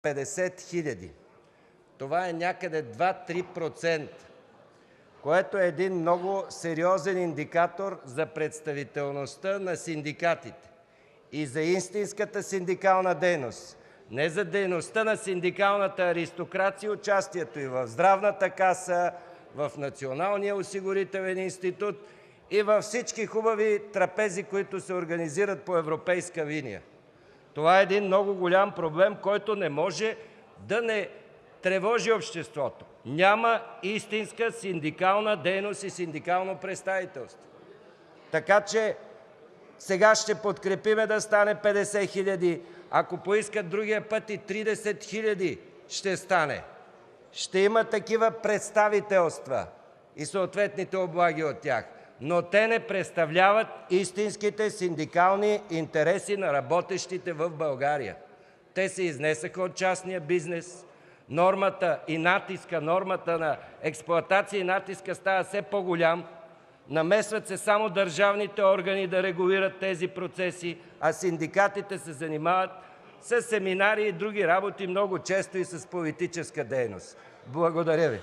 50 хиляди. Това е някъде 2-3%, което е един много сериозен индикатор за представителността на синдикатите и за истинската синдикална дейност. Не за дейността на синдикалната аристокрация, участието и в Здравната каса, в Националния осигурителен институт и във всички хубави трапези, които се организират по европейска линия. Това е един много голям проблем, който не може да не тревожи обществото. Няма истинска синдикална дейност и синдикално представителство. Така че сега ще подкрепим да стане 50 хиляди. Ако поискат другия път и 30 хиляди, ще стане. Ще има такива представителства и съответните облаги от тях, но те не представляват истинските синдикални интереси на работещите в България. Те се изнесоха от частния бизнес. Нормата на експлоатация и натиска става все по-голям. Намесват се само държавните органи да регулират тези процеси, а синдикатите се занимават с семинари и други работи, много често и с политическа дейност. Благодаря Ви.